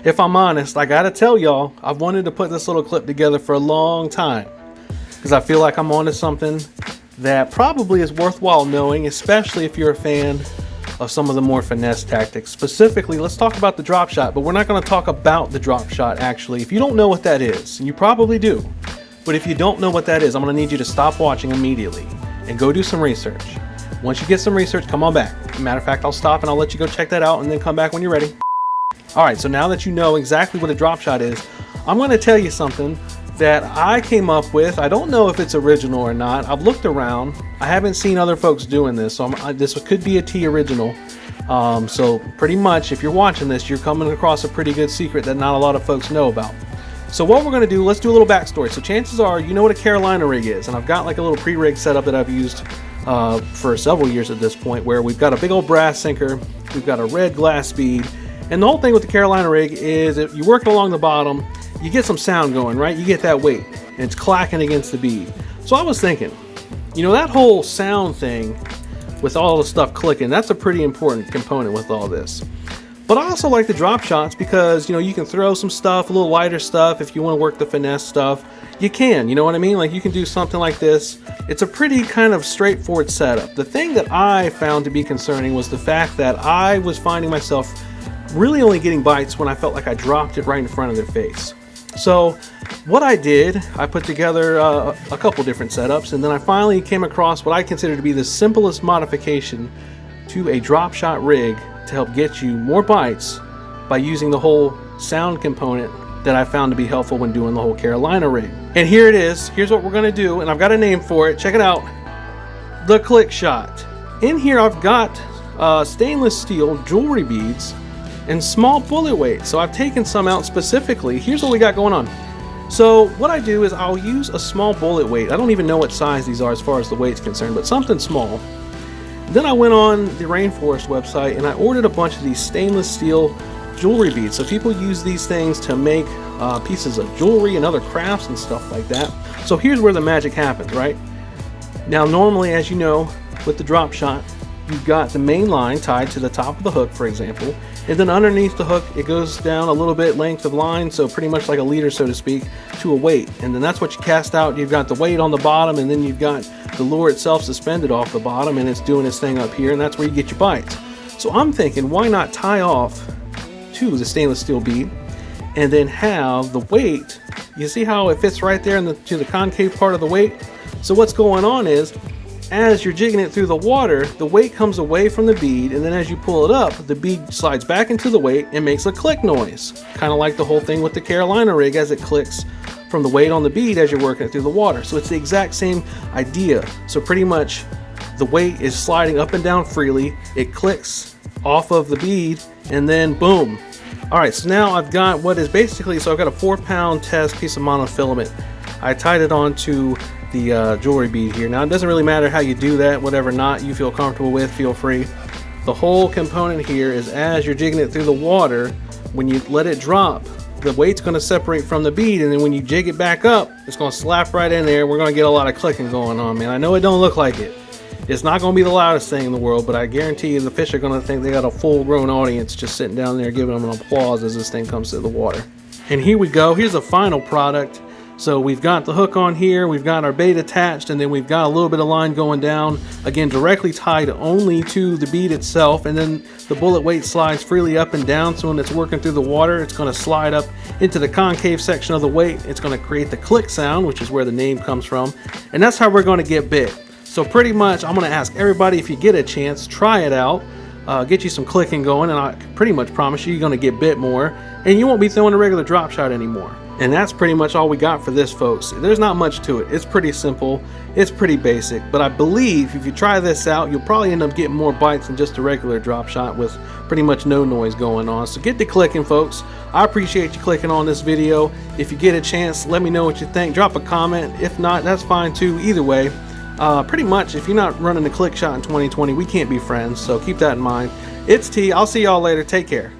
If I'm honest, I gotta tell y'all, I've wanted to put this little clip together for a long time because I feel like I'm onto something that probably is worthwhile knowing, especially if you're a fan of some of the more finesse tactics. Specifically, let's talk about the drop shot, but we're not going to talk about the drop shot actually. If you don't know what that is, and you probably do, but if you don't know what that is, I'm going to need you to stop watching immediately and go do some research. Once you get some research, come on back. Matter of fact, I'll stop and I'll let you go check that out and then come back when you're ready. All right, so now that you know exactly what a drop shot is, I'm going to tell you something that I came up with. I don't know if it's original or not. I've looked around. I haven't seen other folks doing this, so this could be a T original. So pretty much, if you're watching this, you're coming across a pretty good secret that not a lot of folks know about. So what we're going to do, let's do a little backstory. So chances are you know what a Carolina rig is, and I've got like a little pre-rig setup that I've used for several years at this point, where we've got a big old brass sinker, we've got a red glass bead, and the whole thing with the Carolina rig is if you work it along the bottom, you get some sound going, right? You get that weight, and it's clacking against the bead. So I was thinking, you know, that whole sound thing with all the stuff clicking, that's a pretty important component with all this. But I also like the drop shots because, you know, you can throw some stuff, a little lighter stuff. If you want to work the finesse stuff, you can, you know what I mean? Like you can do something like this. It's a pretty kind of straightforward setup. The thing that I found to be concerning was the fact that I was finding myself really only getting bites when I felt like I dropped it right in front of their face. So what I did, I put together a couple different setups, and then I finally came across what I consider to be the simplest modification to a drop shot rig to help get you more bites by using the whole sound component that I found to be helpful when doing the whole Carolina rig. And here it is. Here's what we're going to do, and I've got a name for it. Check it out. The Clickshot. In here I've got stainless steel jewelry beads and small bullet weight. So I've taken some out specifically. Here's what we got going on. So what I do is I'll use a small bullet weight. I don't even know what size these are as far as the weight's concerned, but something small. Then I went on the Rainforest website and I ordered a bunch of these stainless steel jewelry beads. So people use these things to make pieces of jewelry and other crafts and stuff like that. So here's where the magic happens, right? Now normally, as you know, with the drop shot, you've got the main line tied to the top of the hook, for example, and then underneath the hook it goes down a little bit length of line, so pretty much like a leader, so to speak, to a weight, and then that's what you cast out. You've got the weight on the bottom, and then you've got the lure itself suspended off the bottom, and it's doing its thing up here, and that's where you get your bites. So I'm thinking, why not tie off to the stainless steel bead and then have the weight, you see how it fits right there to the concave part of the weight? So what's going on is, as you're jigging it through the water, the weight comes away from the bead, and then as you pull it up, the bead slides back into the weight and makes a click noise. Kind of like the whole thing with the Carolina rig, as it clicks from the weight on the bead as you're working it through the water. So it's the exact same idea. So pretty much the weight is sliding up and down freely, it clicks off of the bead, and then boom. All right, so now I've got what is basically, so I've got a 4-pound test piece of monofilament. I tied it onto the jewelry bead here. Now it doesn't really matter how you do that, whatever knot you feel comfortable with, feel free. The whole component here is, as you're jigging it through the water, when you let it drop, the weight's going to separate from the bead, and then when you jig it back up, it's going to slap right in there. We're going to get a lot of clicking going on, man. I know it don't look like it. It's not going to be the loudest thing in the world, but I guarantee you the fish are going to think they got a full-grown audience just sitting down there giving them an applause as this thing comes through the water. And here we go. Here's the final product. So we've got the hook on here, we've got our bait attached, and then we've got a little bit of line going down, again directly tied only to the bead itself, and then the bullet weight slides freely up and down, so when it's working through the water, it's going to slide up into the concave section of the weight. It's going to create the click sound, which is where the name comes from, and that's how we're going to get bit. So pretty much, I'm going to ask everybody, if you get a chance, try it out, get you some clicking going, and I pretty much promise you, you're going to get bit more, and you won't be throwing a regular drop shot anymore. And that's pretty much all we got for this, folks. There's not much to it. It's pretty simple. It's pretty basic. But I believe if you try this out, you'll probably end up getting more bites than just a regular drop shot with pretty much no noise going on. So get to clicking, folks. I appreciate you clicking on this video. If you get a chance, let me know what you think. Drop a comment. If not, that's fine too. Either way, pretty much if you're not running the Clickshot in 2020, we can't be friends. So keep that in mind. It's T. I'll see y'all later. Take care.